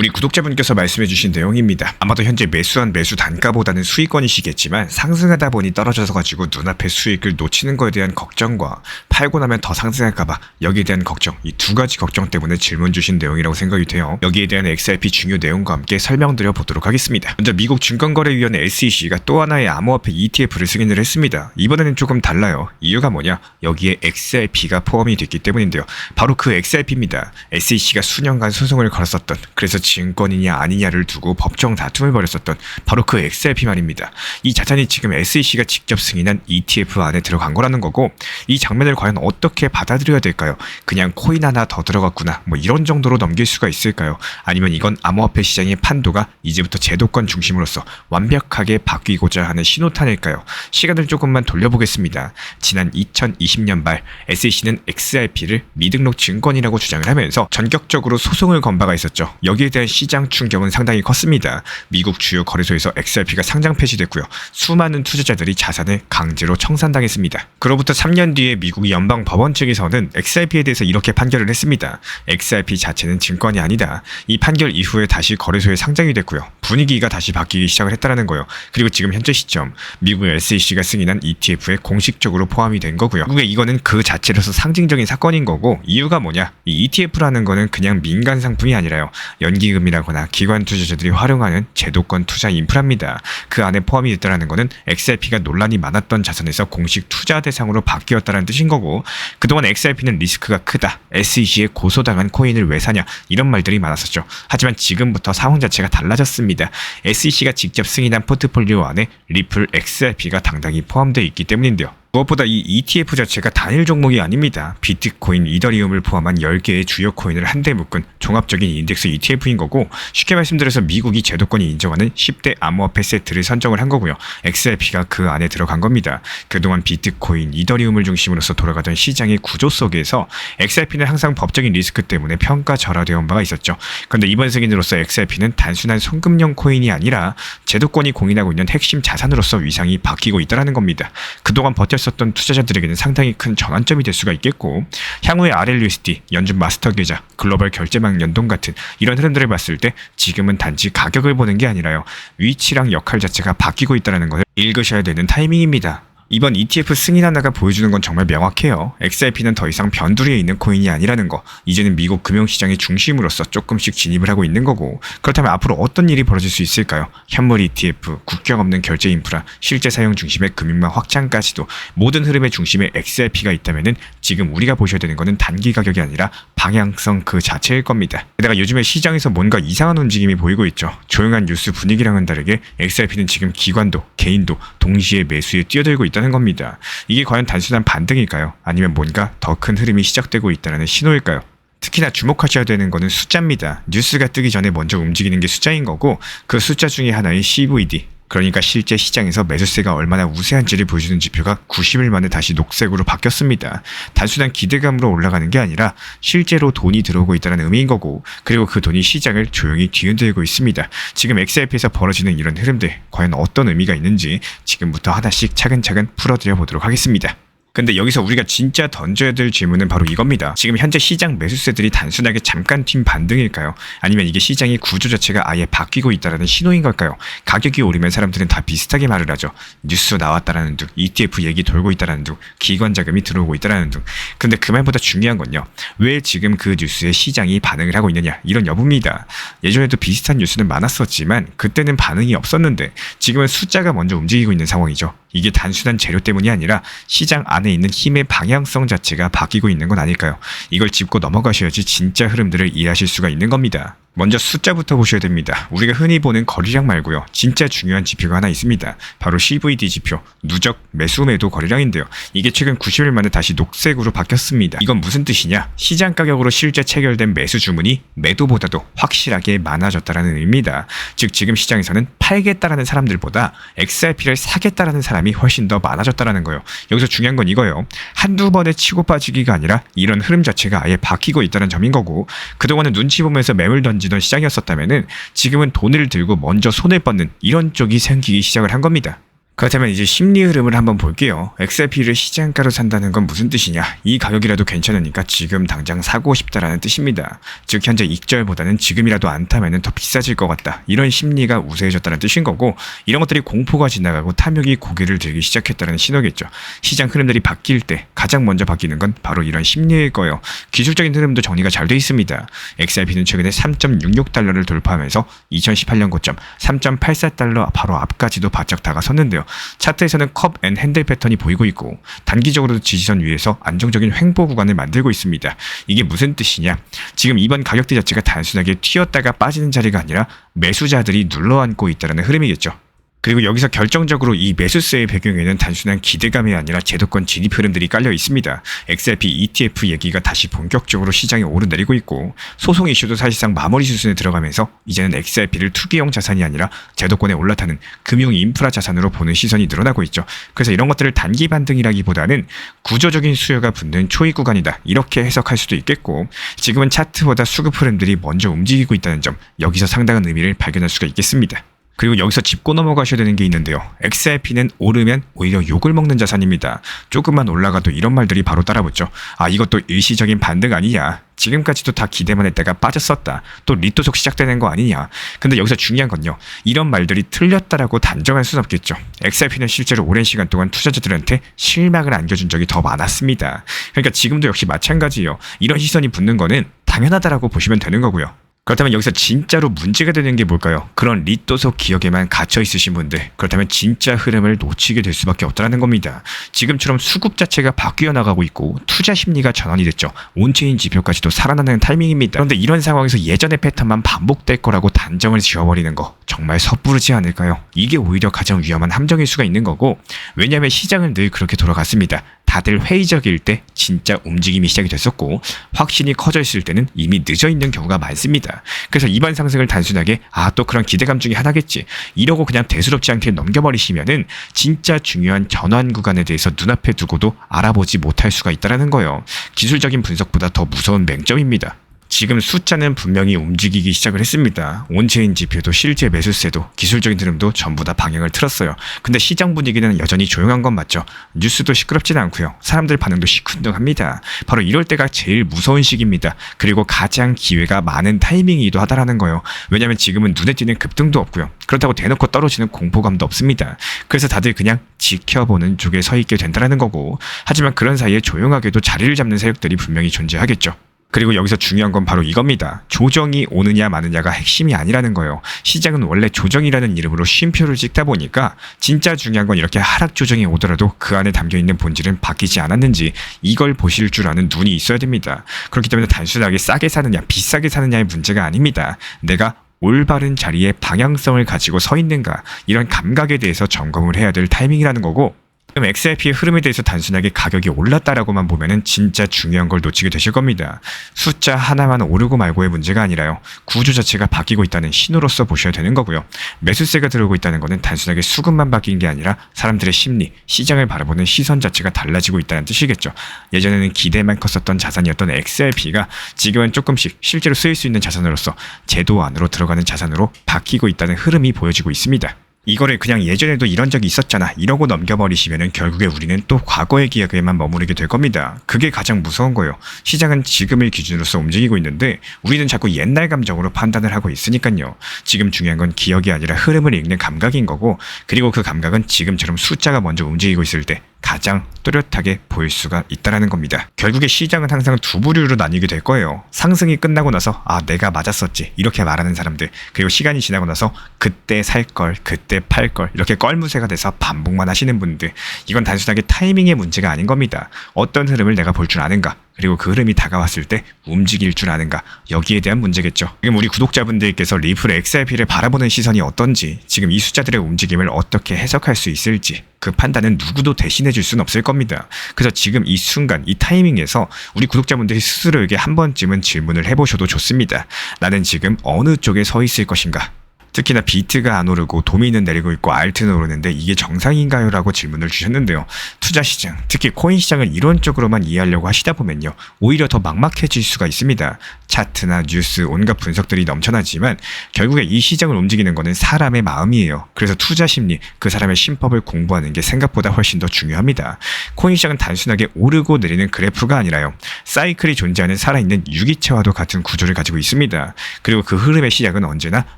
우리 구독자분께서 말씀해주신 내용입니다. 아마도 현재 매수한 매수 단가보다는 수익권이시겠지만 상승하다 보니 떨어져서 가지고 눈앞에 수익을 놓치는 거에 대한 걱정과 팔고 나면 더 상승할까봐 여기에 대한 걱정, 이 두 가지 걱정 때문에 질문 주신 내용이라고 생각이 돼요. 여기에 대한 XRP 중요 내용과 함께 설명드려 보도록 하겠습니다. 먼저 미국 증권거래위원회 SEC가 또 하나의 암호화폐 ETF를 승인을 했습니다. 이번에는 조금 달라요. 이유가 뭐냐? 여기에 XRP가 포함이 됐기 때문인데요. 바로 그 XRP입니다. SEC가 수년간 소송을 걸었었던, 그래서 증권이냐 아니냐를 두고 법정 다툼을 벌였었던 바로 그 XRP 말입니다. 이 자산이 지금 SEC가 직접 승인한 ETF 안에 들어간 거라는 거고, 이 장면을 과연 어떻게 받아들여야 될까요? 그냥 코인 하나 더 들어갔구나, 뭐 이런 정도로 넘길 수가 있을까요? 아니면 이건 암호화폐 시장의 판도가 이제부터 제도권 중심으로서 완벽하게 바뀌고자 하는 신호탄일까요? 시간을 조금만 돌려보겠습니다. 지난 2020년 말 SEC는 XRP를 미등록 증권이라고 주장을 하면서 전격적으로 소송을 건 바가 있었죠. 여기에 대한 시장 충격은 상당히 컸습니다. 미국 주요 거래소에서 XRP가 상장 폐지됐고요. 수많은 투자자들이 자산을 강제로 청산당했습니다. 그로부터 3년 뒤에 미국 연방 법원 측에서는 XRP에 대해서 이렇게 판결을 했습니다. XRP 자체는 증권이 아니다. 이 판결 이후에 다시 거래소에 상장이 됐고요. 분위기가 다시 바뀌기 시작을 했다는 거예요. 그리고 지금 현재 시점 미국 SEC가 승인한 ETF에 공식적으로 포함이 된 거고요. 미국의 이거는 그 자체로서 상징적인 사건인 거고, 이유가 뭐냐? 이 ETF라는 거는 그냥 민간 상품이 아니라요. 연기금이라거나 기관 투자자들이 활용하는 제도권 투자 인프라입니다. 그 안에 포함이 됐다는 거는 XRP가 논란이 많았던 자산에서 공식 투자 대상으로 바뀌었다는 뜻인 거고, 그동안 XRP는 리스크가 크다, SEC에 고소당한 코인을 왜 사냐, 이런 말들이 많았었죠. 하지만 지금부터 상황 자체가 달라졌습니다. SEC가 직접 승인한 포트폴리오 안에 리플 XRP가 당당히 포함되어 있기 때문인데요. 무엇보다 이 ETF 자체가 단일 종목이 아닙니다. 비트코인, 이더리움을 포함한 10개의 주요 코인을 한데 묶은 종합적인 인덱스 ETF인 거고, 쉽게 말씀드려서 미국이 제도권이 인정하는 10대 암호화폐 세트를 선정을 한 거고요. XRP가 그 안에 들어간 겁니다. 그동안 비트코인, 이더리움을 중심으로서 돌아가던 시장의 구조 속에서 XRP는 항상 법적인 리스크 때문에 평가절하되어 온 바가 있었죠. 그런데 이번 승인으로서 XRP는 단순한 송금용 코인이 아니라 제도권이 공인하고 있는 핵심 자산으로서 위상이 바뀌고 있다는 겁니다. 그동안 썼던 투자자들에게는 상당히 큰 전환점이 될 수가 있겠고, 향후에 RLUSD, 연준 마스터 계좌, 글로벌 결제망 연동 같은 이런 흐름들을 봤을 때 지금은 단지 가격을 보는 게 아니라요, 위치랑 역할 자체가 바뀌고 있다는 것을 읽으셔야 되는 타이밍입니다. 이번 ETF 승인 하나가 보여주는 건 정말 명확해요. XRP는 더 이상 변두리에 있는 코인이 아니라는 거. 이제는 미국 금융시장의 중심으로서 조금씩 진입을 하고 있는 거고, 그렇다면 앞으로 어떤 일이 벌어질 수 있을까요? 현물 ETF, 국경 없는 결제 인프라, 실제 사용 중심의 금융망 확장까지도 모든 흐름의 중심에 XRP가 있다면은 지금 우리가 보셔야 되는 거는 단기 가격이 아니라 방향성 그 자체일 겁니다. 게다가 요즘에 시장에서 뭔가 이상한 움직임이 보이고 있죠. 조용한 뉴스 분위기랑은 다르게 XRP는 지금 기관도 개인도 동시에 매수에 뛰어들고 있다는 겁니다. 이게 과연 단순한 반등일까요? 아니면 뭔가 더 큰 흐름이 시작되고 있다는 신호일까요? 특히나 주목하셔야 되는 거는 숫자입니다. 뉴스가 뜨기 전에 먼저 움직이는 게 숫자인 거고, 그 숫자 중에 하나인 CVD, 그러니까 실제 시장에서 매수세가 얼마나 우세한지를 보여주는 지표가 90일 만에 다시 녹색으로 바뀌었습니다. 단순한 기대감으로 올라가는 게 아니라 실제로 돈이 들어오고 있다는 의미인 거고, 그리고 그 돈이 시장을 조용히 뒤흔들고 있습니다. 지금 XRP에서 벌어지는 이런 흐름들 과연 어떤 의미가 있는지 지금부터 하나씩 차근차근 풀어드려 보도록 하겠습니다. 근데 여기서 우리가 진짜 던져야 될 질문은 바로 이겁니다. 지금 현재 시장 매수세들이 단순하게 잠깐 튄 반등일까요? 아니면 이게 시장의 구조 자체가 아예 바뀌고 있다는 신호인 걸까요? 가격이 오르면 사람들은 다 비슷하게 말을 하죠. 뉴스 나왔다라는 둥, ETF 얘기 돌고 있다라는 둥, 기관 자금이 들어오고 있다라는 둥. 근데 그 말보다 중요한 건요, 왜 지금 그 뉴스에 시장이 반응을 하고 있느냐, 이런 여부입니다. 예전에도 비슷한 뉴스는 많았었지만 그때는 반응이 없었는데 지금은 숫자가 먼저 움직이고 있는 상황이죠. 이게 단순한 재료 때문이 아니라 시장 안에 있는 힘의 방향성 자체가 바뀌고 있는 건 아닐까요? 이걸 짚고 넘어가셔야지 진짜 흐름들을 이해하실 수가 있는 겁니다. 먼저 숫자부터 보셔야 됩니다. 우리가 흔히 보는 거래량 말고요, 진짜 중요한 지표가 하나 있습니다. 바로 CVD 지표, 누적 매수 매도 거래량인데요. 이게 최근 90일 만에 다시 녹색으로 바뀌었습니다. 이건 무슨 뜻이냐? 시장 가격으로 실제 체결된 매수 주문이 매도보다도 확실하게 많아졌다는 의미입니다. 즉 지금 시장에서는 팔겠다라는 사람들보다 XRP를 사겠다라는 사람이 훨씬 더 많아졌다는 거예요. 여기서 중요한 건 이거예요. 한두 번의 치고 빠지기가 아니라 이런 흐름 자체가 아예 바뀌고 있다는 점인 거고, 그동안은 눈치 보면서 매물 던지던 시장이었었다면은 지금은 돈을 들고 먼저 손을 뻗는 이런 쪽이 생기기 시작을 한 겁니다. 그렇다면 이제 심리 흐름을 한번 볼게요. XRP를 시장가로 산다는 건 무슨 뜻이냐? 이 가격이라도 괜찮으니까 지금 당장 사고 싶다라는 뜻입니다. 즉 현재 익절보다는 지금이라도 안 타면 더 비싸질 것 같다. 이런 심리가 우세해졌다는 뜻인 거고, 이런 것들이 공포가 지나가고 탐욕이 고개를 들기 시작했다는 신호겠죠. 시장 흐름들이 바뀔 때 가장 먼저 바뀌는 건 바로 이런 심리일 거예요. 기술적인 흐름도 정리가 잘 돼 있습니다. XRP는 최근에 3.66달러를 돌파하면서 2018년 고점 3.84달러 바로 앞까지도 바짝 다가섰는데요. 차트에서는 컵 앤 핸들 패턴이 보이고 있고, 단기적으로도 지지선 위에서 안정적인 횡보 구간을 만들고 있습니다. 이게 무슨 뜻이냐? 지금 이번 가격대 자체가 단순하게 튀었다가 빠지는 자리가 아니라 매수자들이 눌러앉고 있다는 흐름이겠죠. 그리고 여기서 결정적으로 이 매수세의 배경에는 단순한 기대감이 아니라 제도권 진입 흐름들이 깔려 있습니다. XRP ETF 얘기가 다시 본격적으로 시장에 오르내리고 있고, 소송 이슈도 사실상 마무리 수순에 들어가면서 이제는 XRP를 투기용 자산이 아니라 제도권에 올라타는 금융 인프라 자산으로 보는 시선이 늘어나고 있죠. 그래서 이런 것들을 단기 반등이라기보다는 구조적인 수요가 붙는 초이 구간이다, 이렇게 해석할 수도 있겠고, 지금은 차트보다 수급 흐름들이 먼저 움직이고 있다는 점, 여기서 상당한 의미를 발견할 수가 있겠습니다. 그리고 여기서 짚고 넘어가셔야 되는 게 있는데요. XRP는 오르면 오히려 욕을 먹는 자산입니다. 조금만 올라가도 이런 말들이 바로 따라붙죠. 아, 이것도 일시적인 반등 아니냐. 지금까지도 다 기대만 했다가 빠졌었다. 또 리토속 시작되는 거 아니냐. 근데 여기서 중요한 건요, 이런 말들이 틀렸다라고 단정할 수는 없겠죠. XRP는 실제로 오랜 시간 동안 투자자들한테 실망을 안겨준 적이 더 많았습니다. 그러니까 지금도 역시 마찬가지예요. 이런 시선이 붙는 거는 당연하다라고 보시면 되는 거고요. 그렇다면 여기서 진짜로 문제가 되는 게 뭘까요? 그런 리또속 기억에만 갇혀 있으신 분들, 그렇다면 진짜 흐름을 놓치게 될 수밖에 없다는 겁니다. 지금처럼 수급 자체가 바뀌어 나가고 있고 투자 심리가 전환이 됐죠. 온체인 지표까지도 살아나는 타이밍입니다. 그런데 이런 상황에서 예전의 패턴만 반복될 거라고 단정을 지어버리는 거 정말 섣부르지 않을까요? 이게 오히려 가장 위험한 함정일 수가 있는 거고, 왜냐하면 시장은 늘 그렇게 돌아갔습니다. 다들 회의적일 때 진짜 움직임이 시작이 됐었고, 확신이 커져 있을 때는 이미 늦어 있는 경우가 많습니다. 그래서 이번 상승을 단순하게 또 그런 기대감 중에 하나겠지, 이러고 그냥 대수롭지 않게 넘겨버리시면은 진짜 중요한 전환 구간에 대해서 눈앞에 두고도 알아보지 못할 수가 있다는 거예요. 기술적인 분석보다 더 무서운 맹점입니다. 지금 숫자는 분명히 움직이기 시작을 했습니다. 온체인 지표도 실제 매수세도 기술적인 흐름도 전부 다 방향을 틀었어요. 근데 시장 분위기는 여전히 조용한 건 맞죠. 뉴스도 시끄럽지는 않고요. 사람들 반응도 시큰둥합니다. 바로 이럴 때가 제일 무서운 시기입니다. 그리고 가장 기회가 많은 타이밍이기도 하다라는 거예요. 왜냐면 지금은 눈에 띄는 급등도 없고요. 그렇다고 대놓고 떨어지는 공포감도 없습니다. 그래서 다들 그냥 지켜보는 쪽에 서 있게 된다는 거고, 하지만 그런 사이에 조용하게도 자리를 잡는 세력들이 분명히 존재하겠죠. 그리고 여기서 중요한 건 바로 이겁니다. 조정이 오느냐 마느냐가 핵심이 아니라는 거예요. 시장은 원래 조정이라는 이름으로 쉼표를 찍다 보니까 진짜 중요한 건 이렇게 하락 조정이 오더라도 그 안에 담겨있는 본질은 바뀌지 않았는지 이걸 보실 줄 아는 눈이 있어야 됩니다. 그렇기 때문에 단순하게 싸게 사느냐 비싸게 사느냐의 문제가 아닙니다. 내가 올바른 자리에 방향성을 가지고 서 있는가, 이런 감각에 대해서 점검을 해야 될 타이밍이라는 거고, 그럼 XRP의 흐름에 대해서 단순하게 가격이 올랐다라고만 보면은 진짜 중요한 걸 놓치게 되실 겁니다. 숫자 하나만 오르고 말고의 문제가 아니라요, 구조 자체가 바뀌고 있다는 신호로서 보셔야 되는 거고요. 매수세가 들어오고 있다는 거는 단순하게 수급만 바뀐 게 아니라 사람들의 심리, 시장을 바라보는 시선 자체가 달라지고 있다는 뜻이겠죠. 예전에는 기대만 컸었던 자산이었던 XRP가 지금은 조금씩 실제로 쓰일 수 있는 자산으로서 제도 안으로 들어가는 자산으로 바뀌고 있다는 흐름이 보여지고 있습니다. 이거를 그냥 예전에도 이런 적이 있었잖아 이러고 넘겨버리시면은 결국에 우리는 또 과거의 기억에만 머무르게 될 겁니다. 그게 가장 무서운 거예요. 시장은 지금을 기준으로서 움직이고 있는데 우리는 자꾸 옛날 감정으로 판단을 하고 있으니까요. 지금 중요한 건 기억이 아니라 흐름을 읽는 감각인 거고, 그리고 그 감각은 지금처럼 숫자가 먼저 움직이고 있을 때 가장 뚜렷하게 보일 수가 있다는 겁니다. 결국에 시장은 항상 두 부류로 나뉘게 될 거예요. 상승이 끝나고 나서 내가 맞았었지 이렇게 말하는 사람들, 그리고 시간이 지나고 나서 그때 살 걸, 그때 팔 걸, 이렇게 껄무새가 돼서 반복만 하시는 분들. 이건 단순하게 타이밍의 문제가 아닌 겁니다. 어떤 흐름을 내가 볼 줄 아는가, 그리고 그 흐름이 다가왔을 때 움직일 줄 아는가, 여기에 대한 문제겠죠. 지금 우리 구독자분들께서 리플 XRP를 바라보는 시선이 어떤지, 지금 이 숫자들의 움직임을 어떻게 해석할 수 있을지, 그 판단은 누구도 대신해 줄 수는 없을 겁니다. 그래서 지금 이 순간, 이 타이밍에서 우리 구독자분들이 스스로에게 한 번쯤은 질문을 해보셔도 좋습니다. 나는 지금 어느 쪽에 서 있을 것인가? 특히나 비트가 안 오르고 도미는 내리고 있고 알트는 오르는데 이게 정상인가요? 라고 질문을 주셨는데요. 투자 시장, 특히 코인 시장을 이론적으로만 이해하려고 하시다 보면요, 오히려 더 막막해질 수가 있습니다. 차트나 뉴스, 온갖 분석들이 넘쳐나지만 결국에 이 시장을 움직이는 거는 사람의 마음이에요. 그래서 투자 심리, 그 사람의 심법을 공부하는 게 생각보다 훨씬 더 중요합니다. 코인 시장은 단순하게 오르고 내리는 그래프가 아니라요, 사이클이 존재하는 살아있는 유기체와도 같은 구조를 가지고 있습니다. 그리고 그 흐름의 시작은 언제나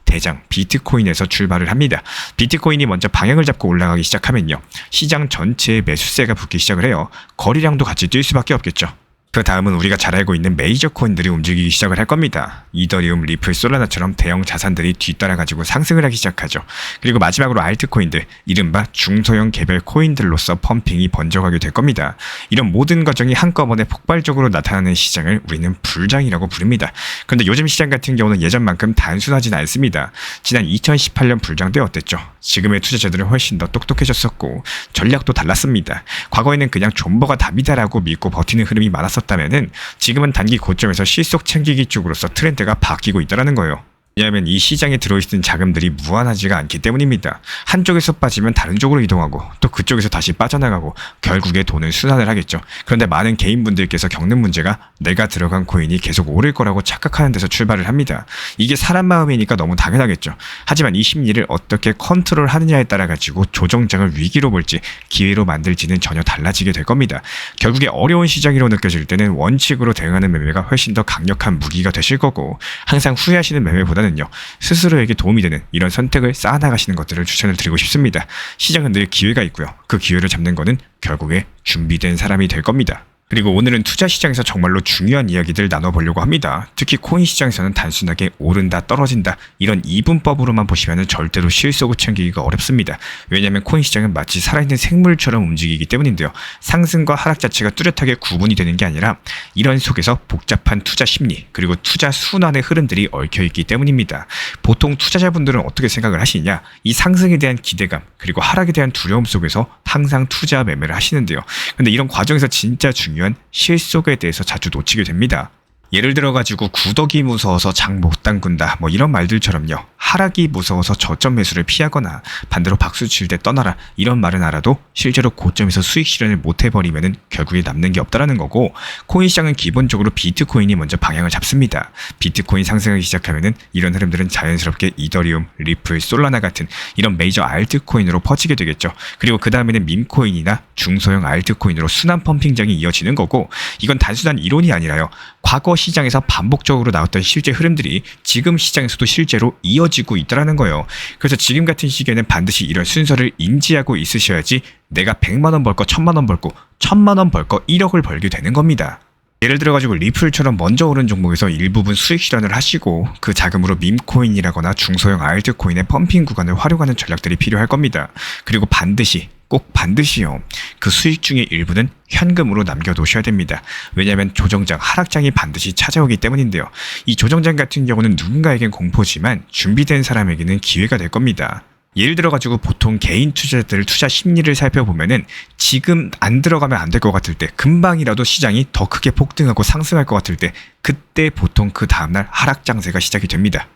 대장 비트코인에서 출발을 합니다. 비트코인이 먼저 방향을 잡고 올라가기 시작하면요, 시장 전체에 매수세가 붙기 시작을 해요. 거래량도 같이 뛸 수밖에 없겠죠. 그 다음은 우리가 잘 알고 있는 메이저 코인들이 움직이기 시작을 할 겁니다. 이더리움, 리플, 솔라나처럼 대형 자산들이 뒤따라가지고 상승을 하기 시작하죠. 그리고 마지막으로 알트코인들, 이른바 중소형 개별 코인들로서 펌핑이 번져가게 될 겁니다. 이런 모든 과정이 한꺼번에 폭발적으로 나타나는 시장을 우리는 불장이라고 부릅니다. 그런데 요즘 시장 같은 경우는 예전만큼 단순하진 않습니다. 지난 2018년 불장 때 어땠죠? 지금의 투자자들은 훨씬 더 똑똑해졌었고 전략도 달랐습니다. 과거에는 그냥 존버가 답이다라고 믿고 버티는 흐름이 많았었다면은 지금은 단기 고점에서 실속 챙기기 쪽으로서 트렌드가 바뀌고 있다는 거예요. 왜냐하면 이 시장에 들어있는 자금들이 무한하지가 않기 때문입니다. 한쪽에서 빠지면 다른 쪽으로 이동하고 또 그쪽에서 다시 빠져나가고 결국에 돈은 순환을 하겠죠. 그런데 많은 개인분들께서 겪는 문제가 내가 들어간 코인이 계속 오를 거라고 착각하는 데서 출발을 합니다. 이게 사람 마음이니까 너무 당연하겠죠. 하지만 이 심리를 어떻게 컨트롤하느냐에 따라 가지고 조정장을 위기로 볼지 기회로 만들지는 전혀 달라지게 될 겁니다. 결국에 어려운 시장으로 느껴질 때는 원칙으로 대응하는 매매가 훨씬 더 강력한 무기가 되실 거고, 항상 후회하시는 매매보다는 스스로에게 도움이 되는 이런 선택을 쌓아나가시는 것들을 추천을 드리고 싶습니다. 시장은 늘 기회가 있고요. 그 기회를 잡는 거는 결국에 준비된 사람이 될 겁니다. 그리고 오늘은 투자 시장에서 정말로 중요한 이야기들 나눠보려고 합니다. 특히 코인 시장에서는 단순하게 오른다 떨어진다 이런 이분법으로만 보시면 절대로 실속을 챙기기가 어렵습니다. 왜냐하면 코인 시장은 마치 살아있는 생물처럼 움직이기 때문인데요. 상승과 하락 자체가 뚜렷하게 구분이 되는 게 아니라 이런 속에서 복잡한 투자 심리 그리고 투자 순환의 흐름들이 얽혀있기 때문입니다. 보통 투자자분들은 어떻게 생각을 하시냐, 이 상승에 대한 기대감 그리고 하락에 대한 두려움 속에서 항상 투자 매매를 하시는데요. 근데 이런 과정에서 진짜 중요한 실속에 대해서 자주 놓치게 됩니다. 예를 들어가지고 구덕이 무서워서 장 못 담근다 뭐 이런 말들처럼요, 하락이 무서워서 저점 매수를 피하거나 반대로 박수 칠 때 떠나라 이런 말은 알아도 실제로 고점에서 수익 실현을 못 해버리면은 결국에 남는 게 없다라는 거고, 코인 시장은 기본적으로 비트코인이 먼저 방향을 잡습니다. 비트코인 상승하기 시작하면은 이런 흐름들은 자연스럽게 이더리움, 리플, 솔라나 같은 이런 메이저 알트코인으로 퍼지게 되겠죠. 그리고 그 다음에는 밈코인이나 중소형 알트코인으로 순환 펌핑장이 이어지는 거고, 이건 단순한 이론이 아니라요, 과거 시장에서 반복적으로 나왔던 실제 흐름들이 지금 시장에서도 실제로 이어지고 있다는 거예요. 그래서 지금 같은 시기에는 반드시 이런 순서를 인지하고 있으셔야지 내가 100만 원 벌 거 1000만 원 벌고 1000만 원 벌 거 1억을 벌게 되는 겁니다. 예를 들어가지고 리플처럼 먼저 오른 종목에서 일부분 수익 실현을 하시고 그 자금으로 밈코인이라거나 중소형 알트코인의 펌핑 구간을 활용하는 전략들이 필요할 겁니다. 그리고 꼭 반드시요, 그 수익 중의 일부는 현금으로 남겨놓으셔야 됩니다. 왜냐하면 조정장, 하락장이 반드시 찾아오기 때문인데요. 이 조정장 같은 경우는 누군가에겐 공포지만 준비된 사람에게는 기회가 될 겁니다. 예를 들어가지고 보통 개인 투자자들 투자 심리를 살펴보면은 지금 안 들어가면 안 될 것 같을 때, 금방이라도 시장이 더 크게 폭등하고 상승할 것 같을 때, 그때 보통 그 다음날 하락 장세가 시작이 됩니다.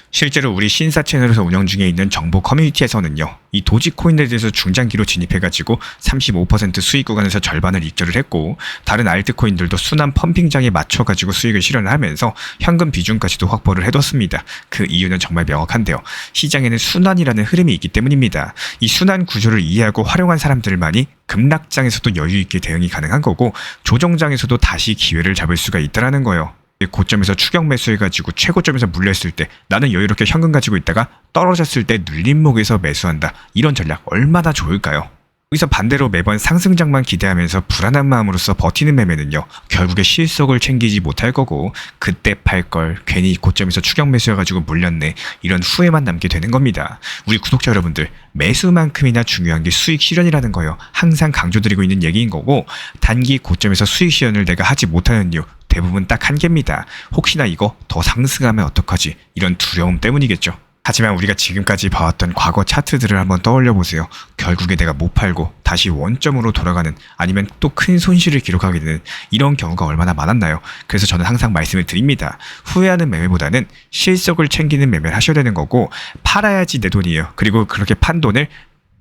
실제로 우리 신사 채널에서 운영 중에 있는 정보 커뮤니티에서는요, 이 도지코인에 대해서 중장기로 진입해가지고 35% 수익 구간에서 절반을 익절을 했고, 다른 알트코인들도 순환 펌핑장에 맞춰가지고 수익을 실현을 하면서 현금 비중까지도 확보를 해뒀습니다. 그 이유는 정말 명확한데요. 시장에는 순환이라는 흐름이 있기 때문입니다. 이 순환 구조를 이해하고 활용한 사람들만이 급락장에서도 여유있게 대응이 가능한 거고, 조정장에서도 다시 기회를 잡을 수가 있다는 거예요. 고점에서 추격 매수해가지고 최고점에서 물렸을 때 나는 여유롭게 현금 가지고 있다가 떨어졌을 때 눌림목에서 매수한다, 이런 전략 얼마나 좋을까요? 여기서 반대로 매번 상승장만 기대하면서 불안한 마음으로서 버티는 매매는요, 결국에 실속을 챙기지 못할 거고, 그때 팔 걸 괜히 고점에서 추격 매수해가지고 물렸네 이런 후회만 남게 되는 겁니다. 우리 구독자 여러분들, 매수만큼이나 중요한 게 수익 실현이라는 거예요. 항상 강조드리고 있는 얘기인 거고, 단기 고점에서 수익 실현을 내가 하지 못하는 이유 대부분 딱 한 개입니다. 혹시나 이거 더 상승하면 어떡하지, 이런 두려움 때문이겠죠. 하지만 우리가 지금까지 봐왔던 과거 차트들을 한번 떠올려보세요. 결국에 내가 못 팔고 다시 원점으로 돌아가는, 아니면 또 큰 손실을 기록하게 되는 이런 경우가 얼마나 많았나요? 그래서 저는 항상 말씀을 드립니다. 후회하는 매매보다는 실속을 챙기는 매매를 하셔야 되는 거고, 팔아야지 내 돈이에요. 그리고 그렇게 판 돈을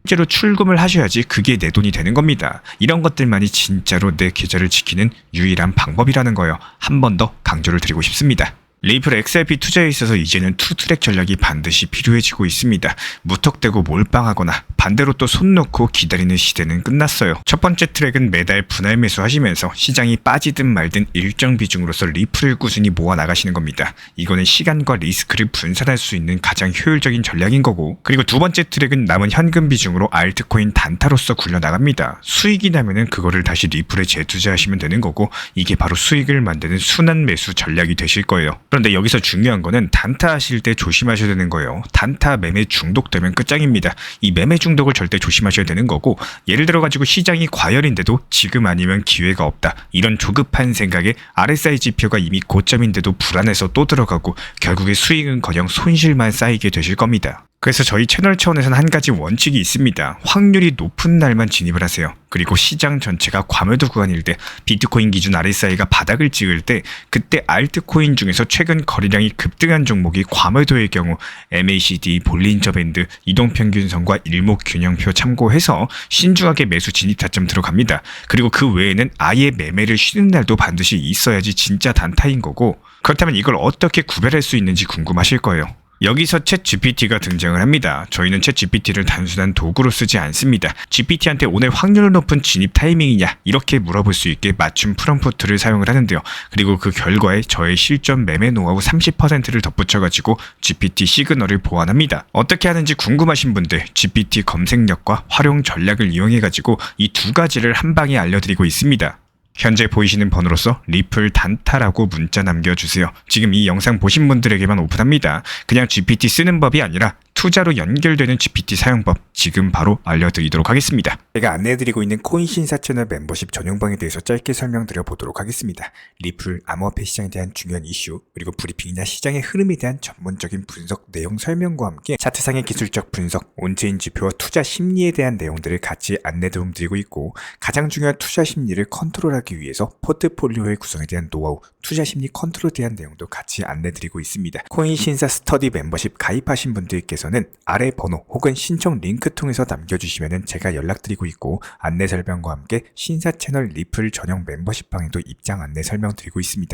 실제로 출금을 하셔야지 그게 내 돈이 되는 겁니다. 이런 것들만이 진짜로 내 계좌를 지키는 유일한 방법이라는 거예요. 한 번 더 강조를 드리고 싶습니다. 리플 XRP 투자에 있어서 이제는 투트랙 전략이 반드시 필요해지고 있습니다. 무턱대고 몰빵하거나 반대로 또 손 놓고 기다리는 시대는 끝났어요. 첫 번째 트랙은 매달 분할 매수하시면서 시장이 빠지든 말든 일정 비중으로서 리플을 꾸준히 모아 나가시는 겁니다. 이거는 시간과 리스크를 분산할 수 있는 가장 효율적인 전략인 거고, 그리고 두 번째 트랙은 남은 현금 비중으로 알트코인 단타로서 굴려 나갑니다. 수익이 나면은 그거를 다시 리플에 재투자하시면 되는 거고, 이게 바로 수익을 만드는 순환 매수 전략이 되실 거예요. 그런데 여기서 중요한 거는 단타 하실 때 조심하셔야 되는 거예요. 단타 매매 중독되면 끝장입니다. 이 매매 중독을 절대 조심하셔야 되는 거고, 예를 들어 가지고 시장이 과열인데도 지금 아니면 기회가 없다, 이런 조급한 생각에 RSI 지표가 이미 고점인데도 불안해서 또 들어가고 결국에 수익은커녕 손실만 쌓이게 되실 겁니다. 그래서 저희 채널 차원에서는 한 가지 원칙이 있습니다. 확률이 높은 날만 진입을 하세요. 그리고 시장 전체가 과매도 구간일 때, 비트코인 기준 RSI가 바닥을 찍을 때, 그때 알트코인 중에서 최근 거래량이 급등한 종목이 과매도의 경우 MACD, 볼린저 밴드, 이동평균선과 일목균형표 참고해서 신중하게 매수 진입 타점 들어갑니다. 그리고 그 외에는 아예 매매를 쉬는 날도 반드시 있어야지 진짜 단타인 거고, 그렇다면 이걸 어떻게 구별할 수 있는지 궁금하실 거예요. 여기서 챗 GPT가 등장을 합니다. 저희는 챗 GPT를 단순한 도구로 쓰지 않습니다. GPT한테 오늘 확률 높은 진입 타이밍이냐, 이렇게 물어볼 수 있게 맞춤 프롬프트를 사용을 하는데요. 그리고 그 결과에 저의 실전 매매 노하우 30%를 덧붙여가지고 GPT 시그널을 보완합니다. 어떻게 하는지 궁금하신 분들, GPT 검색력과 활용 전략을 이용해가지고 이 두 가지를 한 방에 알려드리고 있습니다. 현재 보이시는 번호로서 리플 단타라고 문자 남겨주세요. 지금 이 영상 보신 분들에게만 오픈합니다. 그냥 GPT 쓰는 법이 아니라 투자로 연결되는 GPT 사용법 지금 바로 알려드리도록 하겠습니다. 제가 안내해드리고 있는 코인 신사 채널 멤버십 전용방에 대해서 짧게 설명드려 보도록 하겠습니다. 리플, 암호화폐 시장에 대한 중요한 이슈, 그리고 브리핑이나 시장의 흐름에 대한 전문적인 분석 내용 설명과 함께 차트상의 기술적 분석, 온체인 지표와 투자 심리에 대한 내용들을 같이 안내 도움드리고 있고, 가장 중요한 투자 심리를 컨트롤하기 위해서 포트폴리오의 구성에 대한 노하우, 투자 심리 컨트롤에 대한 내용도 같이 안내드리고 있습니다. 코인 신사 스터디 멤버십 가입하신 분들께서는 아래 번호 혹은 신청 링크 통해서 남겨주시면 제가 연락드리고 있고, 안내 설명과 함께 신사 채널 리플 전용 멤버십 방에도 입장 안내 설명드리고 있습니다.